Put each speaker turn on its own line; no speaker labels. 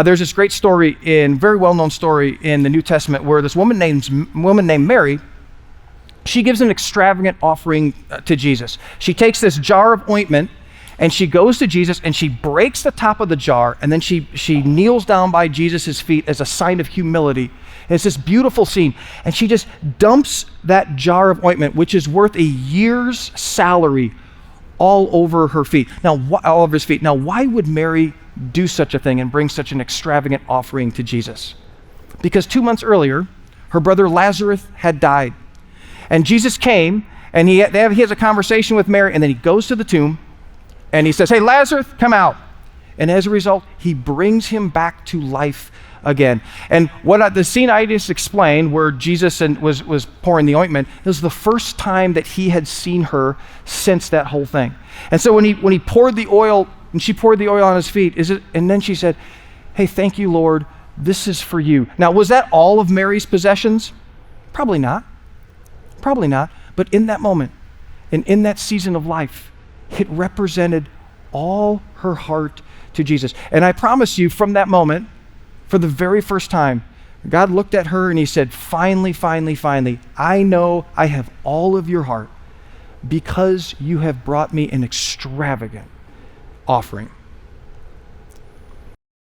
There's this great story, very well-known story in the New Testament, where this woman named Mary, she gives an extravagant offering to Jesus. She takes this jar of ointment and she goes to Jesus and she breaks the top of the jar, and then she kneels down by Jesus' feet as a sign of humility. And it's this beautiful scene, and she just dumps that jar of ointment, which is worth a year's salary, all over her feet. All over his feet. Now, why would Mary do such a thing and bring such an extravagant offering to Jesus? Because 2 months earlier, her brother Lazarus had died. And Jesus came, and he has a conversation with Mary, and then he goes to the tomb, and he says, "Hey, Lazarus, come out." And as a result, he brings him back to life again. And the scene I just explained, where Jesus was pouring the ointment, it was the first time that he had seen her since that whole thing. And so when he poured the oil, and she poured the oil on his feet, and then she said, "Hey, thank you, Lord, this is for you." Now, was that all of Mary's possessions? Probably not. Probably not. But in that moment, and in that season of life, it represented all her heart to Jesus. And I promise you, from that moment, for the very first time, God looked at her and he said, "Finally, finally, finally, I know I have all of your heart because you have brought me an extravagant offering."